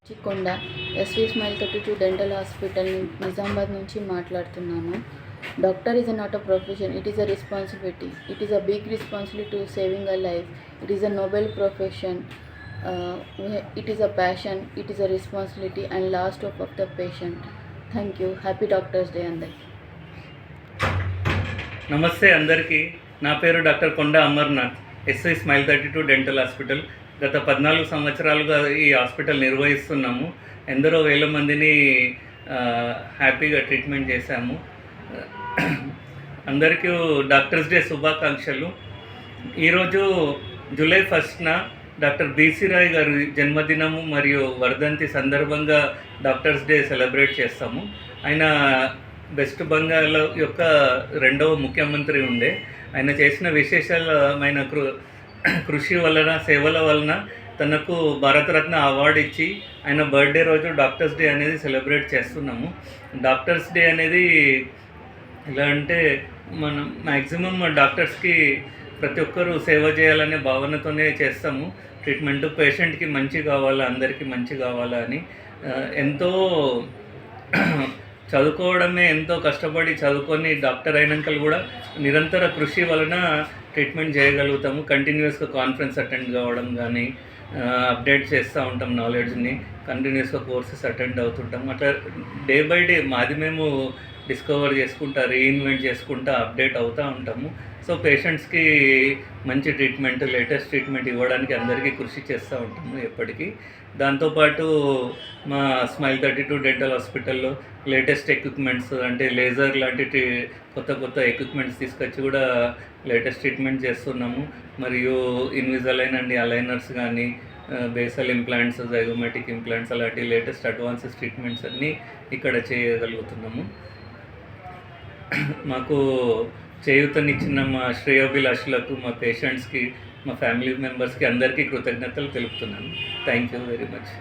చిక్కొండ SV smile 32 dental hospital Nizamabad నుంచి మాట్లాడుతున్నాను. Doctor is not a profession, it is a responsibility. It is a big responsibility to saving a life. It is a noble profession. It is a passion, it is a responsibility and last hope of the patient. Thank you. Happy Doctors Day అందరికీ. నమస్తే అందరికీ. నా పేరు doctor కొండ Amarnath, SI smile 32 dental hospital. గత 14 సంవత్సరాలుగా ఈ hospital నిర్వహిస్తున్నాము. ఎందరో వేల మందిని హ్యాపీగా ట్రీట్మెంట్ చేశాము. అందరికీ డాక్టర్స్ డే శుభాకాంక్షలు. ఈరోజు జూలై 1న డాక్టర్ బీసీ రాయ్ గారి జన్మదినము మరియు వర్ధంతి సందర్భంగా డాక్టర్స్ డే సెలబ్రేట్ చేస్తాము. ఆయన వెస్ట్ బెంగాల్ యొక్క 2వ ముఖ్యమంత్రి ఉండే. ఆయన చేసిన విశేషమైన కృషి వలన, సేవల వలన తనకు భారతరత్న అవార్డు ఇచ్చి ఆయన బర్త్డే రోజు డాక్టర్స్ డే అనేది సెలబ్రేట్ చేస్తున్నాము. డాక్టర్స్ డే అనేది ఎలా అంటే, మనం మ్యాక్సిమం డాక్టర్స్కి ప్రతి ఒక్కరూ సేవ చేయాలనే భావనతోనే చేస్తాము. ట్రీట్మెంట్ పేషెంట్కి మంచి కావాలా, అందరికీ మంచి కావాలా అని ఎంతో చదువుకోవడమే, ఎంతో కష్టపడి చదువుకొని డాక్టర్ అయినాక కూడా నిరంతర కృషి వలన ట్రీట్మెంట్ చేయగలుగుతాము. కంటిన్యూస్గా కాన్ఫరెన్స్ అటెండ్ కావడం కానీ, అప్డేట్ చేస్తూ ఉంటాం నాలెడ్జ్ని, కంటిన్యూస్గా కోర్సెస్ అటెండ్ అవుతుంటాం. అట్లా డే బై డే మాది మేము డిస్కవర్ చేసుకుంటా, రీఇన్వెంట్ చేసుకుంటా అప్డేట్ అవుతూ ఉంటాము. సో పేషెంట్స్కి మంచి ట్రీట్మెంట్, లేటెస్ట్ ట్రీట్మెంట్ ఇవ్వడానికి అందరికీ కృషి చేస్తూ ఉంటాము ఎప్పటికీ. దాంతోపాటు మా స్మైల్ 32 డెంటల్ హాస్పిటల్లో లేటెస్ట్ ఎక్విప్మెంట్స్ అంటే లేజర్ లాంటి కొత్త ఎక్విప్మెంట్స్ తీసుకొచ్చి కూడా లేటెస్ట్ ట్రీట్మెంట్ చేస్తున్నాము. మరియు ఇన్విజలైన్ అండ్ అలైనర్స్ కానీ, బేసల్ ఇంప్లాంట్స్, జైగోమాటిక్ ఇంప్లాంట్స్ అలాంటి లేటెస్ట్ అడ్వాన్సెస్ ట్రీట్మెంట్స్ అన్నీ ఇక్కడ చేయగలుగుతున్నాము. మాకు చేయూతనిచ్చిన మా శ్రేయోభిలాషులకు, మా పేషెంట్స్కి, మా ఫ్యామిలీ మెంబర్స్కి అందరికీ కృతజ్ఞతలు తెలుపుతున్నాను. Thank you very much.